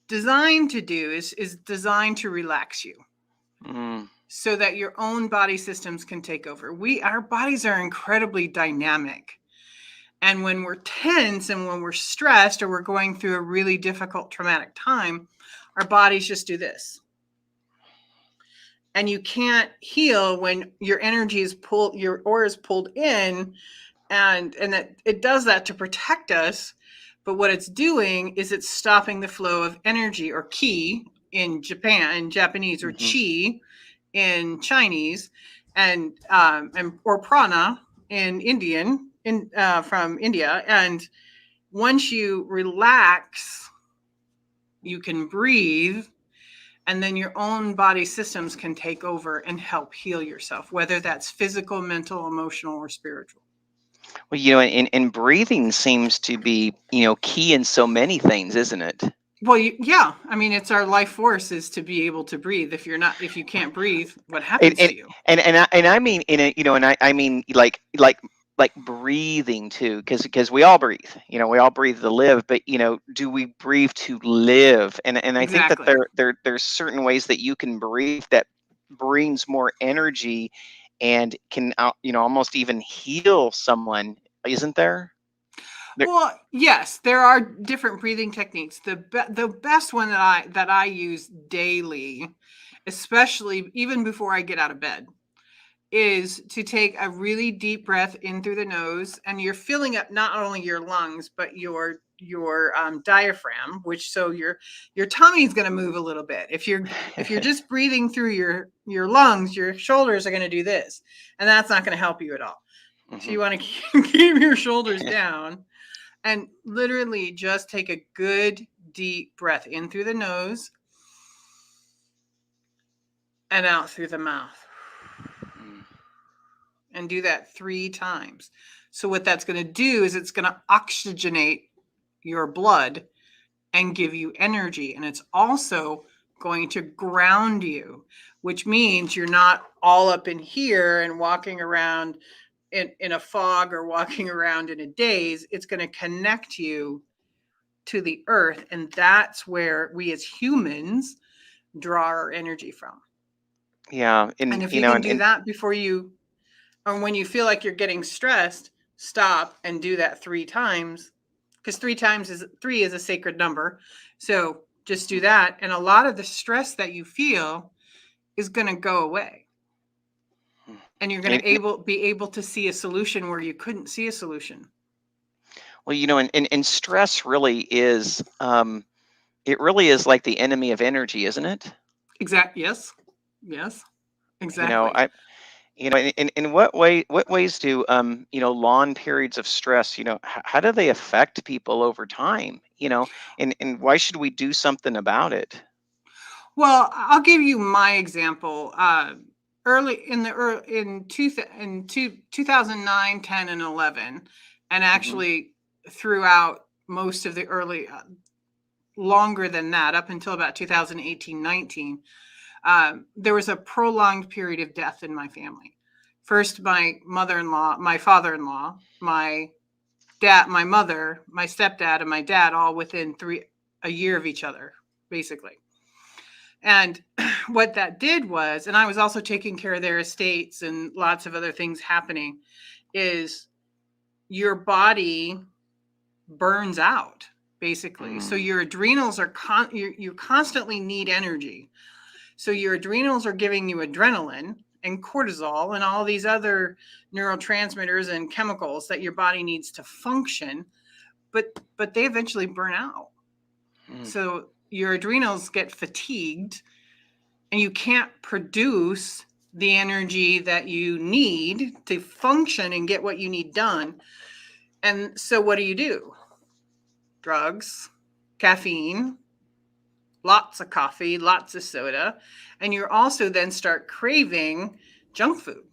designed to do is designed to relax you. So that your own body systems can take over. Our bodies are incredibly dynamic. And when we're tense and when we're stressed or we're going through a really difficult traumatic time, our bodies just do this. And you can't heal when your energy is pulled, your aura is pulled in, and that it does that to protect us. But what it's doing is it's stopping the flow of energy, or ki in Japanese, or chi in Chinese, and or prana in Indian, from India. And once you relax, you can breathe, and then your own body systems can take over and help heal yourself, whether that's physical, mental, emotional, or spiritual. Well, and breathing seems to be, key in so many things, isn't it? Well, yeah. I mean, it's our life force is to be able to breathe. If you can't breathe, what happens to you? And I mean I mean like breathing too, because we all breathe. We all breathe to live, but do we breathe to live? And I think that Exactly. there's certain ways that you can breathe that brings more energy and can almost even heal someone, isn't there? Well, yes, there are different breathing techniques. The best one that I use daily, especially even before I get out of bed, is to take a really deep breath in through the nose, and you're filling up not only your lungs but your diaphragm, which so your tummy is going to move a little bit. If you're just breathing through your lungs, your shoulders are going to do this, and that's not going to help you at all. So you want to keep your shoulders down. And literally just take a good deep breath in through the nose and out through the mouth. And do that 3 times. So what that's going to do is it's going to oxygenate your blood and give you energy. And it's also going to ground you, which means you're not all up in here and walking around in a fog or walking around in a daze. It's going to connect you to the earth, and that's where we as humans draw our energy from. Yeah, and if you can do that before you, or when you feel like you're getting stressed, stop and do that 3 times, because 3 is a sacred number. So just do that, and a lot of the stress that you feel is going to go away, and you're going to be able to see a solution where you couldn't see a solution. Well, and stress really is, it really is like the enemy of energy, isn't it? Yes, exactly. In what ways do long periods of stress, how do they affect people over time? And why should we do something about it? Well, I'll give you my example. In 2009, 10, and 11, and actually throughout most of the early, longer than that, up until about 2018, 19, there was a prolonged period of death in my family. First, my mother-in-law, my father-in-law, my dad, my mother, my stepdad, and my dad, all within a year of each other, basically. And what that did was, and I was also taking care of their estates and lots of other things happening, is your body burns out, basically. So your adrenals are you constantly need energy. So your adrenals are giving you adrenaline and cortisol and all these other neurotransmitters and chemicals that your body needs to function, but they eventually burn out. So your adrenals get fatigued and you can't produce the energy that you need to function and get what you need done. And so what do? Drugs, caffeine, lots of coffee, lots of soda, and you also then start craving junk food.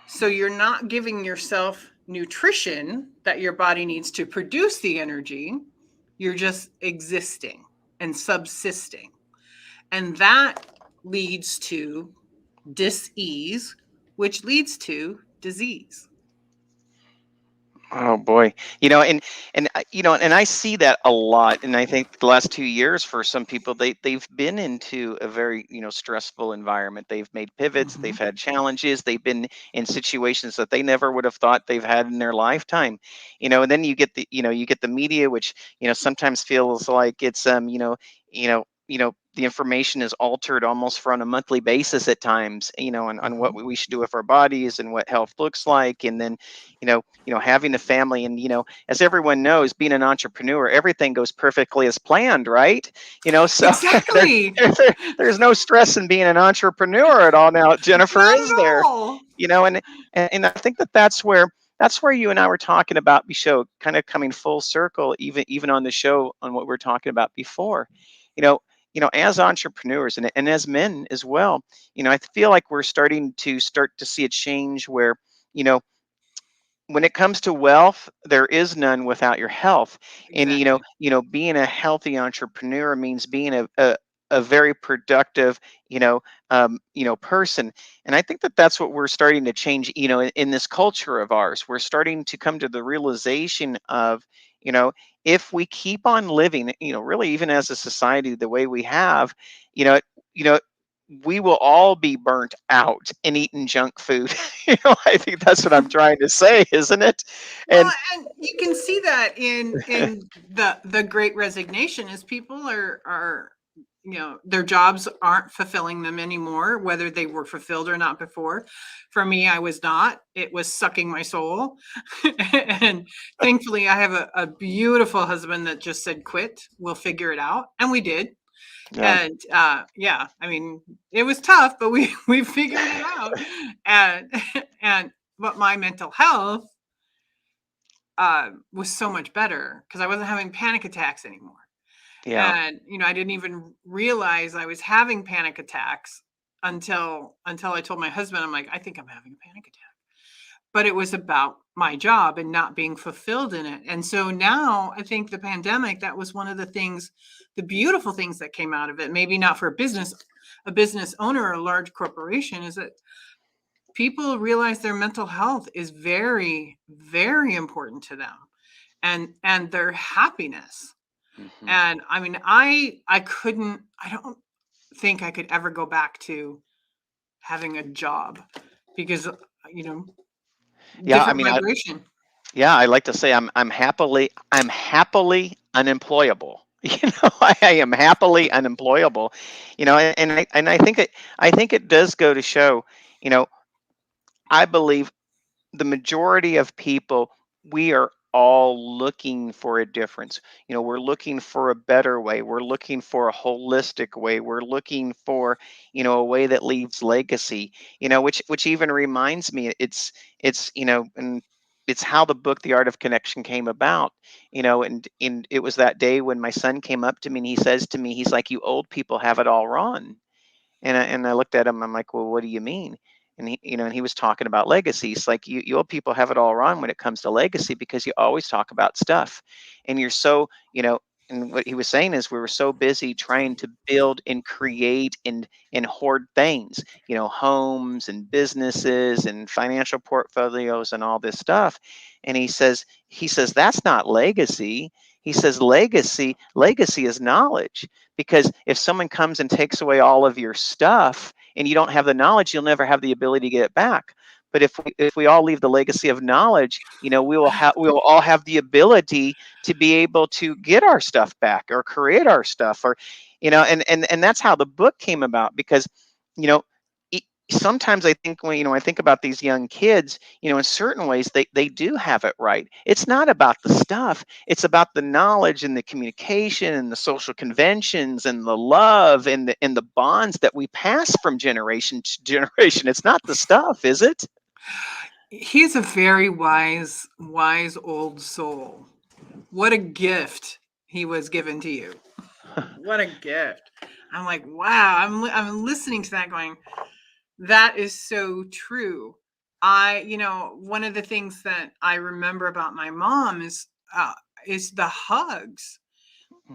So you're not giving yourself nutrition that your body needs to produce the energy. You're just existing and subsisting. And that leads to dis-ease, which leads to disease. Oh boy, and I see that a lot, and I think the last 2 years for some people, they've been into a very stressful environment. They've made pivots, Mhm. they've had challenges, they've been in situations that they never would have thought they've had in their lifetime. And then you get the media, which sometimes feels like it's the information is altered almost for on a monthly basis at times, on what Mhm. we should do with our bodies and what health looks like, and then having a family, and as everyone knows, being an entrepreneur, everything goes perfectly as planned, right? So there, Exactly. there's no stress in being an entrepreneur at all now, Jennifer, Not is at there? all. And I think that's where you and I were talking about the show, kind of coming full circle, even on the show, on what we were talking about before. you know as entrepreneurs, and as men as well, I feel like we're starting to see a change where, you know when it comes to wealth, there is none without your health. And Exactly. being a healthy entrepreneur means being a very productive, person. And I think that that's what we're starting to change, in this culture of ours. We're starting to come to the realization of, you know, if we keep on living, really, even as a society, the way we have, you know, you know, we will all be burnt out and eating junk food. I think that's what I'm trying to say, isn't it? Well, And and you can see that in the Great Resignation, as people are their jobs aren't fulfilling them anymore, whether they were fulfilled or not before. For me, I was not. It was sucking my soul. And thankfully, I have a beautiful husband that just said, "Quit. We'll figure it out," and we did. yeah, And yeah, I mean, it was tough, but we figured it out. And and but my mental health was so much better because I wasn't having panic attacks anymore. yeah, And I didn't even realize I was having panic attacks until I told my husband. I'm like, I think I'm having a panic attack. But it was about my job and not being fulfilled in it. And so now I think the pandemic, that was one of the things, the beautiful things that came out of it, maybe not for a business owner or a large corporation, is that people realize their mental health is very, very important to them, and their happiness. hmm And I mean, I don't think I could ever go back to having a job because, you know, yeah. I different mean, vibration. I like to say I'm happily unemployable. I am happily unemployable. And I think it does go to show. You know, I believe the majority of people, we are all looking for a difference. We're looking for a better way. We're looking for a holistic way. We're looking for, a way that leaves legacy. Which even reminds me, and it's how the book The Art of Connection came about. And it was that day when my son came up to me and he says to me, he's like, "You old people have it all wrong." And I looked at him. I'm like, "Well, what do you mean?" And he was talking about legacies. Like, you old people have it all wrong when it comes to legacy, because you always talk about stuff, and you're so, And what he was saying is, we were so busy trying to build and create and hoard things, homes and businesses and financial portfolios and all this stuff. And he says that's not legacy. He says legacy is knowledge. Because if someone comes and takes away all of your stuff and you don't have the knowledge, you'll never have the ability to get it back. But if we all leave the legacy of knowledge, we will all have the ability to be able to get our stuff back or create our stuff, or and that's how the book came about. Because you know sometimes I think, when I think about these young kids, in certain ways they do have it right. It's not about the stuff, it's about the knowledge and the communication and the social conventions and the love and the bonds that we pass from generation to generation. It's not the stuff, is it? He's a very wise old soul. What a gift he was given to you. What a gift. I'm like, wow. I'm listening to that going, that is so true. One of the things that I remember about my mom is the hugs.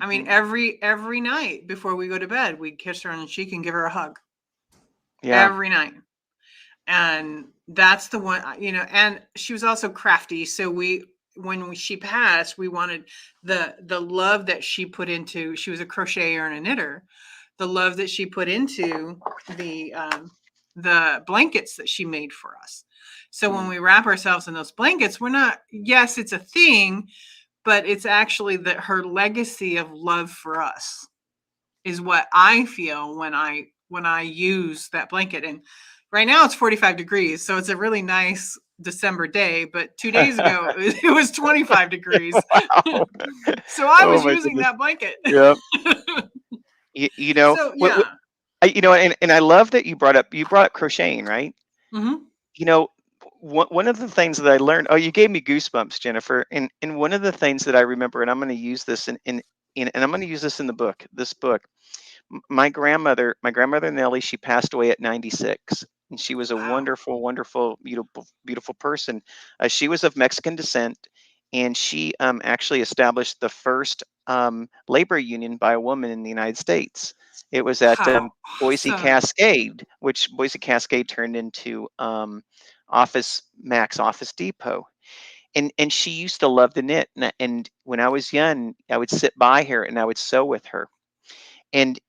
I mean, Mhm. every night before we go to bed, we'd kiss her on the cheek and give her a hug Yeah. every night. And that's the one, and she was also crafty. So she passed, we wanted the love that she put into, she was a crocheter and a knitter, the love that she put into the blankets that she made for us. So when we wrap ourselves in those blankets, we're not, yes, it's a thing, but it's actually that her legacy of love for us is what I feel when I use that blanket. And right now it's 45 degrees, so it's a really nice December day, but 2 days ago it was 25 degrees. Wow. So I Oh was my using goodness. that blanket. Yeah. You know, So yeah. and I love that you brought up crocheting, right? Hmm. You know, one of the things that I learned, oh, you gave me goosebumps, Jennifer. And one of the things that I remember, and I'm going to use this and I'm going to use this in this book. My grandmother Nellie, she passed away at 96, and she was a Wow. wonderful, wonderful, beautiful, beautiful person. She was of Mexican descent, and she actually established the first labor union by a woman in the United States. It was at How Boise awesome. Cascade, which Boise Cascade turned into Office Depot. And she used to love to knit, and when I was young, I would sit by her and I would sew with her. And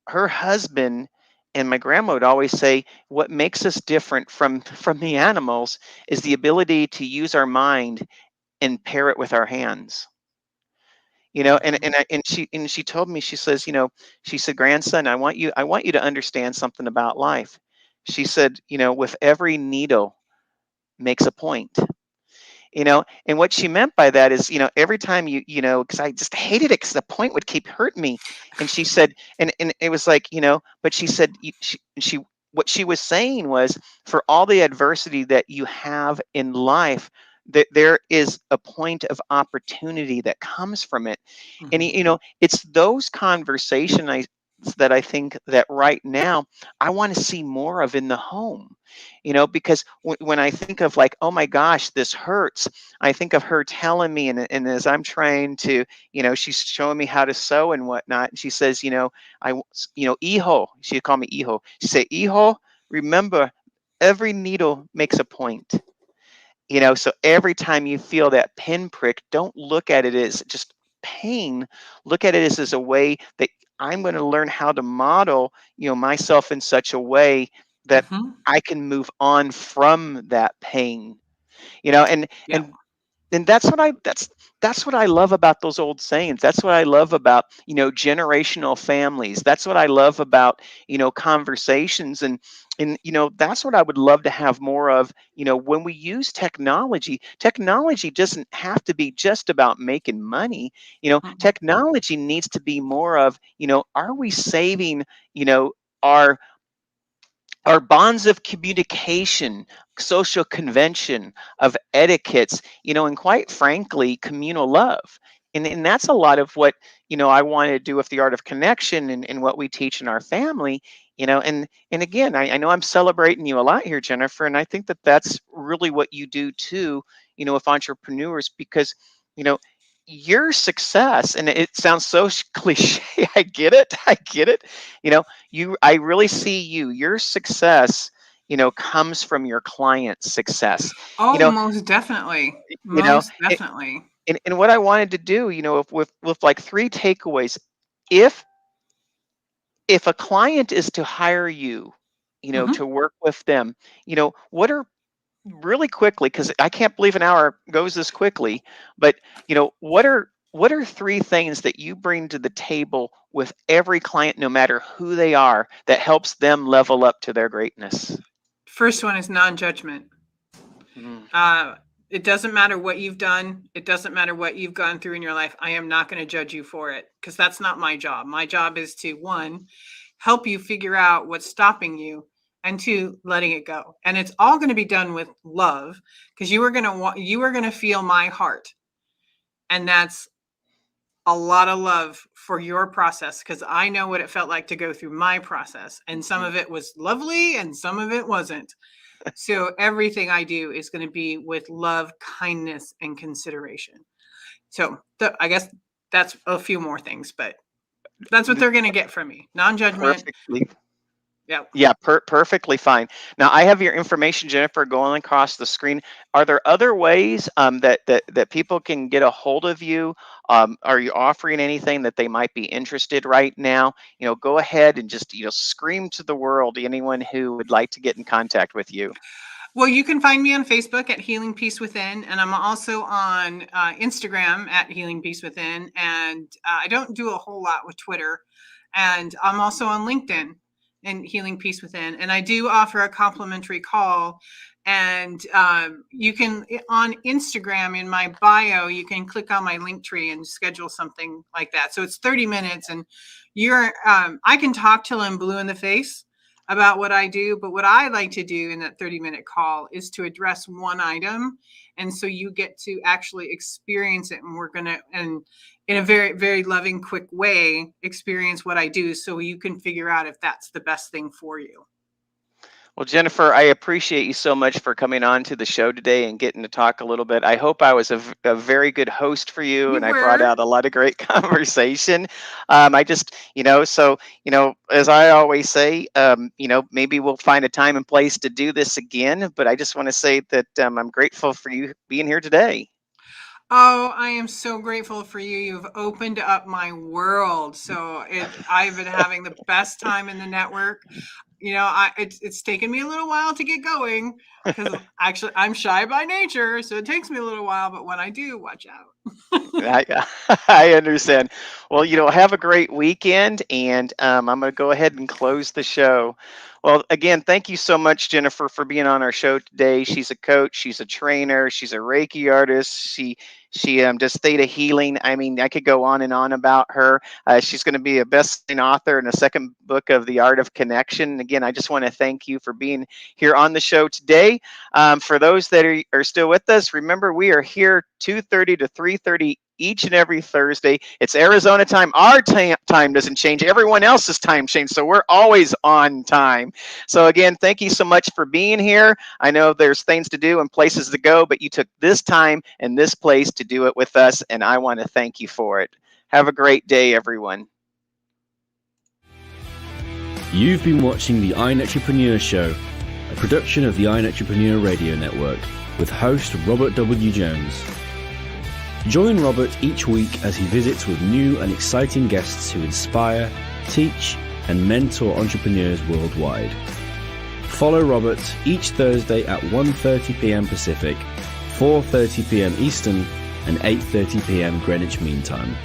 her husband and my grandma would always say, what makes us different from the animals is the ability to use our mind and pair it with our hands. Mhm. And she told me, she says, she said, grandson, I want you to understand something about life. She said, with every needle makes a point. And what she meant by that is, every time because I just hated it because the point would keep hurting me. And she said, and it was like, but she said, she what she was saying was, for all the adversity that you have in life, that there is a point of opportunity that comes from it. And Mhm. it's those conversations that I think that right now I want to see more of in the home. Because when I think of, like, oh my gosh, this hurts, I think of her telling me, and as I'm trying to, she's showing me how to sew and whatnot. And she says, hijo, she'd call me hijo. She say, hijo, remember, every needle makes a point. So every time you feel that pinprick, don't look at it as just pain. Look at it as a way that I'm going to learn how to model, myself in such a way that Mhm. I can move on from that pain. You know, and Yeah. and and that's what I love about those old sayings. That's what I love about, generational families. That's what I love about, conversations. And that's what I would love to have more of. When we use technology, technology doesn't have to be just about making money. Mhm. Technology needs to be more of, are we saving, our bonds of communication, social convention, of etiquettes, and quite frankly, communal love. And that's a lot of what, I want to do with the art of connection, and what we teach in our family. And again, I know I'm celebrating you a lot here, Jennifer, and I think that that's really what you do too, with entrepreneurs, because, you know, your success, and it sounds so cliche. I get it. You know, I really see your success, comes from your client's success. you Oh, know most definitely. you know Most definitely. and what I wanted to do, with like three takeaways. If if a client is to hire you, Mhm. to work with them, what are, really quickly, because I can't believe an hour goes this quickly, but what are three things that you bring to the table with every client, no matter who they are, that helps them level up to their greatness? First one is non-judgment. Mm, Uh, it doesn't matter what you've done. It doesn't matter what you've gone through in your life. I am not going to judge you for it because that's not my job. My job is to, one, help you figure out what's stopping you, and two, letting it go. And it's all going to be done with love because you are going to feel my heart. And that's a lot of love for your process, because I know what it felt like to go through my process. And some of it was lovely and some of it wasn't. So everything I do is going to be with love, kindness, and consideration. So I guess that's a few more things, but that's what they're going to get from me. Non-judgment. Perfectly. Yeah. Yeah, perfectly fine. Now I have your information, Jennifer, going across the screen. Are there other ways that people can get a hold of you? Are you offering anything that they might be interested right now? Go ahead and just scream to the world, anyone who would like to get in contact with you. Well, you can find me on Facebook at Healing Peace Within, and I'm also on Instagram at Healing Peace Within, and I don't do a whole lot with Twitter, and I'm also on LinkedIn and Healing Peace Within, and I do offer a complimentary call. And you can, on Instagram, in my bio, you can click on my link tree and schedule something like that. So it's 30 minutes, and I can talk till I'm blue in the face about what I do, but what I like to do in that 30-minute call is to address one item, and so you get to actually experience it, and we're gonna, and in a very, very loving, quick way, experience what I do, so you can figure out if that's the best thing for you. Well, Jennifer, I appreciate you so much for coming on to the show today and getting to talk a little bit. I hope I was a very good host for you, and I brought out a lot of great conversation. I just, as I always say, maybe we'll find a time and place to do this again, but I just want to say that I'm grateful for you being here today. Oh, I am so grateful for you. You've opened up my world. So I've been having the best time in the network. It's taken me a little while to get going, because actually I'm shy by nature, so it takes me a little while, but when I do, watch out. I understand. Well, have a great weekend, and I'm going to go ahead and close the show. Well, again, thank you so much, Jennifer, for being on our show today. She's a coach, she's a trainer, she's a Reiki artist. She does theta healing. I mean, I could go on and on about her. She's going to be a best-selling author in the second book of The Art of Connection. Again, I just want to thank you for being here on the show today. For those that are still with us, remember we are here 2:30 to 3:30 each and every Thursday. It's Arizona time. Our time doesn't change. Everyone else's time changed, so we're always on time. So again, thank you so much for being here. I know there's things to do and places to go, but you took this time and this place to do it with us, and I want to thank you for it. Have a great day, everyone. You've been watching the iNetrepreneur Show, a production of the iNetrepreneur Radio Network, with host Robert W. Jones. Join Robert each week as he visits with new and exciting guests who inspire, teach, and mentor entrepreneurs worldwide. Follow Robert each Thursday at 1:30 p.m. Pacific, 4:30 p.m. Eastern, and 8:30 p.m. Greenwich Mean Time.